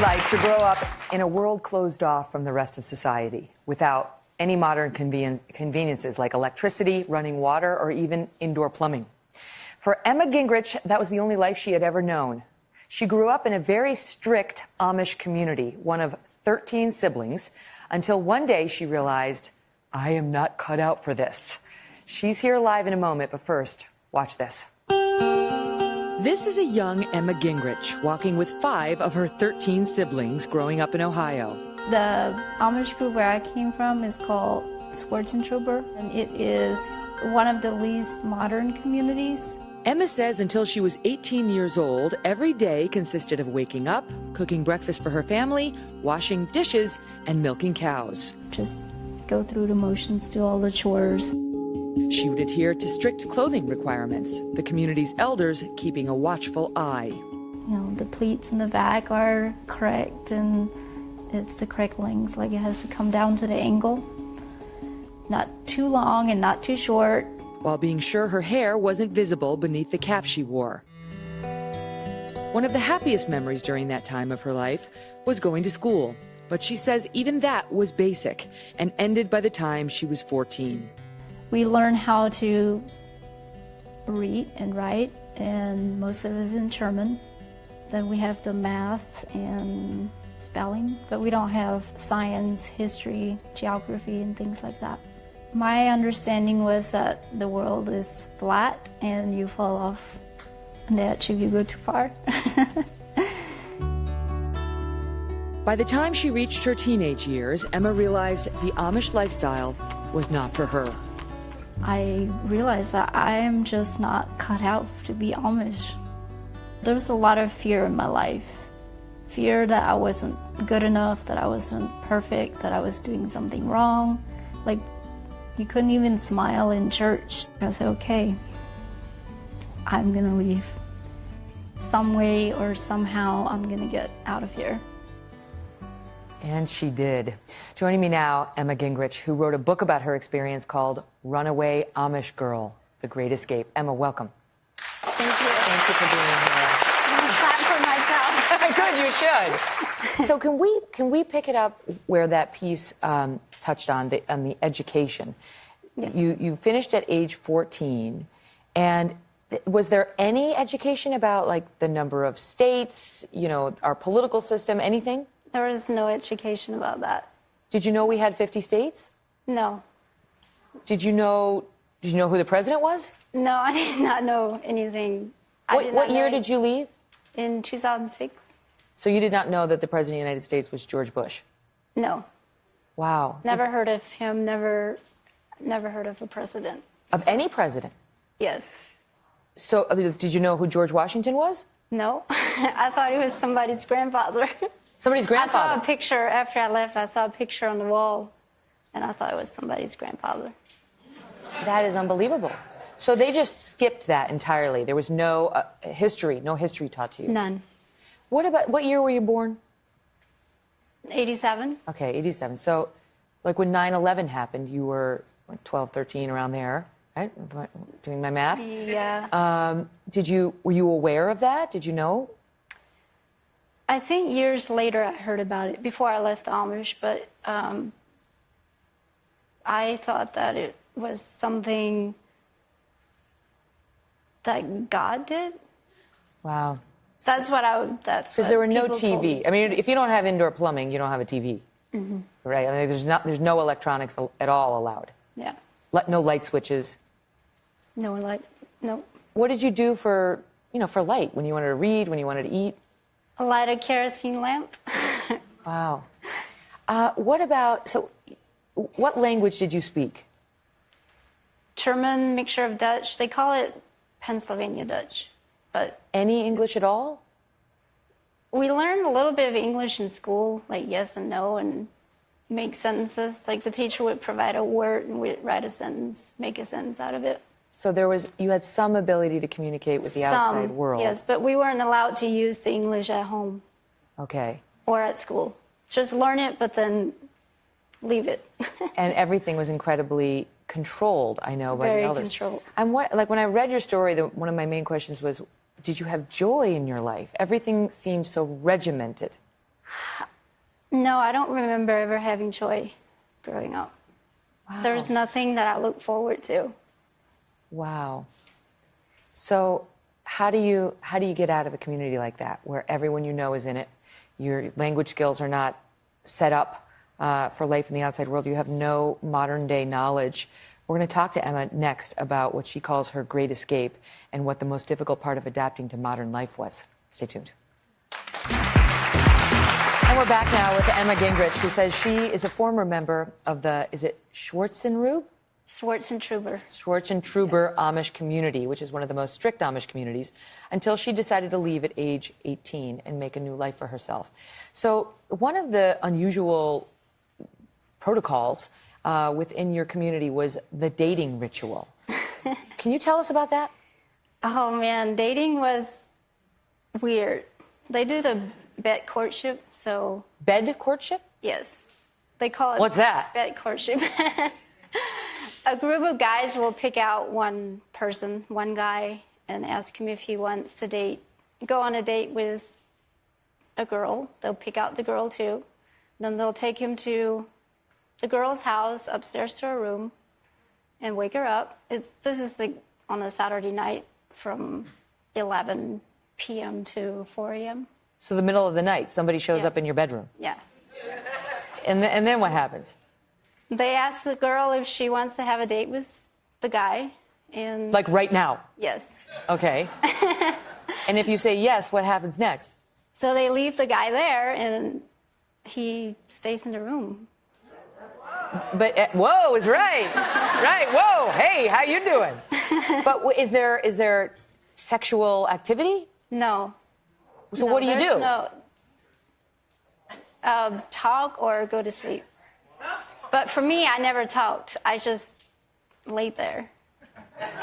like to grow up in a world closed off from the rest of society, without any modern conveniences like electricity, running water, or even indoor plumbing? For Emma Gingrich, that was the only life she had ever known. She grew up in a very strict Amish community, one of 13 siblings, until one day she realized, I am not cut out for this. She's here live in a moment, but first, watch this. This is a young Emma Gingrich walking with 5 of her 13 siblings growing up in Ohio. The Amish group where I came from is called Trooper, and it is one of the least modern communities. Emma says until she was 18 years old, every day consisted of waking up, cooking breakfast for her family, washing dishes, and milking cows. Just go through the motions, do all the chores. She would adhere to strict clothing requirements, the community's elders keeping a watchful eye. You know, the pleats in the back are correct, and it's the correct length, like it has to come down to the angle. Not too long and not too short. While being sure her hair wasn't visible beneath the cap she wore. One of the happiest memories during that time of her life was going to school. But she says even that was basic and ended by the time she was 14. We learn how to read and write, and most of it is in German. Then we have the math and spelling, but we don't have science, history, geography, and things like that. My understanding was that the world is flat and you fall off an edge if you go too far. By the time she reached her teenage years, Emma realized the Amish lifestyle was not for her. I realized that I'm just not cut out to be Amish. There was a lot of fear in my life. Fear that I wasn't good enough, that I wasn't perfect, that I was doing something wrong. Like, you couldn't even smile in church. I said, okay, I'm gonna leave. Some way or somehow I'm gonna get out of here. And she did. Joining me now, Emma Gingrich, who wrote a book about her experience called Runaway Amish Girl, The Great Escape. Emma, welcome. Thank you. Thank you for being here. I'm clap for myself. Good, you should. So can we pick it up where that piece touched on the education? Yes. You finished at age 14, and was there any education about like the number of states, you know, our political system, anything? There was no education about that. Did you know we had 50 states? No. Did you know who the president was? No, I did not know anything. What year did you leave? In 2006. So you did not know that the president of the United States was George Bush? No. Wow. Never heard of him, never heard of a president. Of any president? Yes. So did you know who George Washington was? No. I thought he was somebody's grandfather. Somebody's grandfather? I saw a picture after I left. I saw a picture on the wall, and I thought it was somebody's grandfather. That is unbelievable. So they just skipped that entirely. There was no history taught to you? None. What year were you born? 87. Okay, 87. So, like when 9/11 happened, you were 12, 13, around there, right? Doing my math? Yeah. Were you aware of that? Did you know? I think years later I heard about it, before I left Amish, but I thought that it was something that God did. Wow. That's because there were no TV. I mean, if you don't have indoor plumbing, you don't have a TV, right? I mean, there's no electronics at all allowed. Yeah. No light switches. No light. No. What did you do for light when you wanted to read, when you wanted to eat? Light a kerosene lamp. Wow. What language did you speak? German, mixture of Dutch. They call it Pennsylvania Dutch. But any English at all? We learned a little bit of English in school, like yes and no, and make sentences. Like the teacher would provide a word and we'd write a sentence, make a sentence out of it. So you had some ability to communicate with the outside world. Yes, but we weren't allowed to use the English at home. Okay. Or at school. Just learn it, but then leave it. And everything was incredibly controlled, I know, by the elders. Very controlled. And when I read your story, one of my main questions was, did you have joy in your life? Everything seemed so regimented. No, I don't remember ever having joy growing up. Wow. There's nothing that I look forward to. Wow. So how do you get out of a community like that, where everyone you know is in it, your language skills are not set up for life in the outside world, you have no modern day knowledge? We're going to talk to Emma next about what she calls her great escape and what the most difficult part of adapting to modern life was. Stay tuned. And we're back now with Emma Gingrich, who says she is a former member of the, is it Schwarzenrube? Schwarzentroober. Schwarzentroober Yes. Amish community, which is one of the most strict Amish communities, until she decided to leave at age 18 and make a new life for herself. So one of the unusual protocols within your community was the dating ritual. Can you tell us about that? Oh man, dating was weird. They do the Bet Courtship, so Bed courtship? yes. They call it What's that? Bet Courtship. A group of guys will pick out one person, one guy, and ask him if he wants to go on a date with a girl. They'll pick out the girl too. Then they'll take him to the girl's house, upstairs to her room, and wake her up. This is like on a Saturday night from 11 p.m. to 4 a.m. So the middle of the night, somebody shows Yeah. up in your bedroom. Yeah. And then what happens? They ask the girl if she wants to have a date with the guy, and Like right now? yes. Okay. And if you say yes, what happens next? So they leave the guy there, and he stays in the room. But whoa is right, right? Whoa, hey, how you doing? But is there sexual activity? No. So No, what do you there's do? No, talk or go to sleep. But for me, I never talked. I just laid there.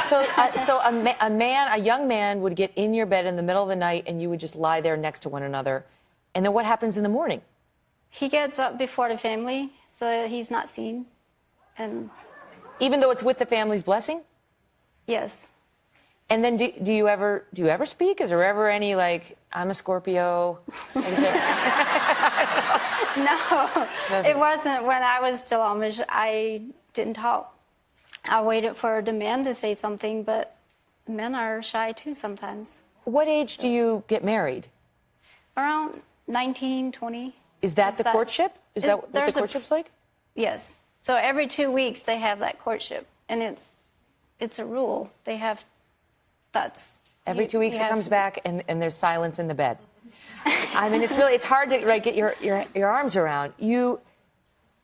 So a young man would get in your bed in the middle of the night, and you would just lie there next to one another. And then what happens in the morning? He gets up before the family, so he's not seen. And Even though it's with the family's blessing? yes. And then do you ever speak? Is there ever any like, I'm a Scorpio? Like, is there- No, it wasn't. When I was still Amish, I didn't talk. I waited for the man to say something, but men are shy too sometimes. What age do you get married? Around 19, 20. Is that the courtship? Is that what the there's a- courtship's like? Yes. So every 2 weeks they have that courtship, and it's a rule. They have. That's Every 2 weeks you it have comes to- back and there's silence in the bed. I mean, it's hard to like, get your arms around.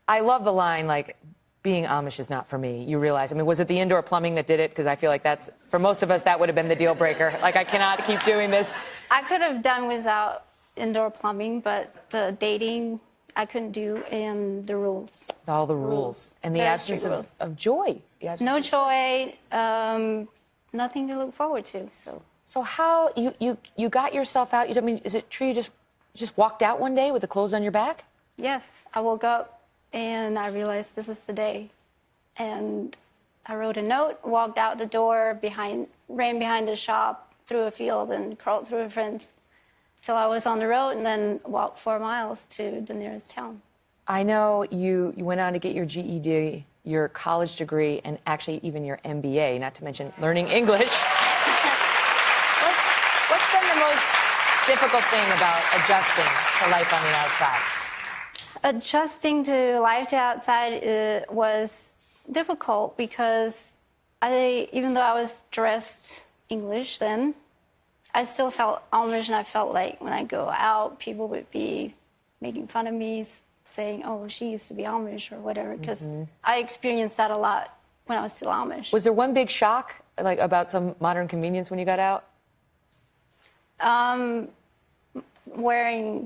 I love the line, like, being Amish is not for me. You realize, I mean, was it the indoor plumbing that did it? Because I feel like that's, for most of us, that would have been the deal breaker. Like, I cannot keep doing this. I could have done without indoor plumbing, but the dating I couldn't do, and the rules. All the rules. And the Very absence strict of, rules. of joy. The absence No of- joy, nothing to look forward to. So how, you got yourself out, I mean, is it true you just walked out one day with the clothes on your back? Yes, I woke up and I realized this is the day. And I wrote a note, walked out the door, ran behind the shop, through a field, and crawled through a fence till I was on the road, and then walked 4 miles to the nearest town. I know you went on to get your GED, your college degree, and actually even your MBA, not to mention learning English. What's been the most difficult thing about adjusting to life on the outside? Adjusting to life to outside was difficult because even though I was dressed English then, I still felt Amish, and I felt like when I go out, people would be making fun of me, saying, oh, she used to be Amish or whatever, because I experienced that a lot when I was still Amish. Was there one big shock, like, about some modern convenience when you got out?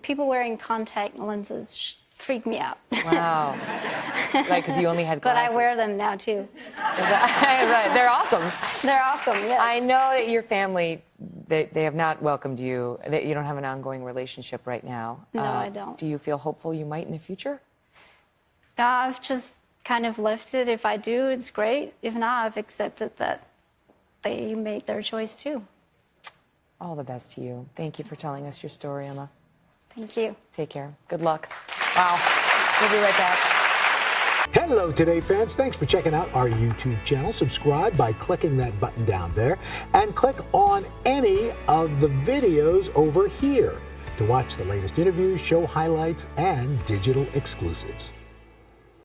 People wearing contact lenses freaked me out. Wow. Right, because you only had But glasses. I wear them now, too. Right, they're awesome. They're awesome, yes. I know that your family, they have not welcomed you. That you don't have an ongoing relationship right now. No, I don't. Do you feel hopeful you might in the future? I've just kind of left it. If I do, it's great. If not, I've accepted that they made their choice, too. All the best to you. Thank you for telling us your story, Emma. Thank you. Take care. Good luck. Wow. We'll be right back. Hello, Today fans. Thanks for checking out our YouTube channel. Subscribe by clicking that button down there and click on any of the videos over here to watch the latest interviews, show highlights, and digital exclusives.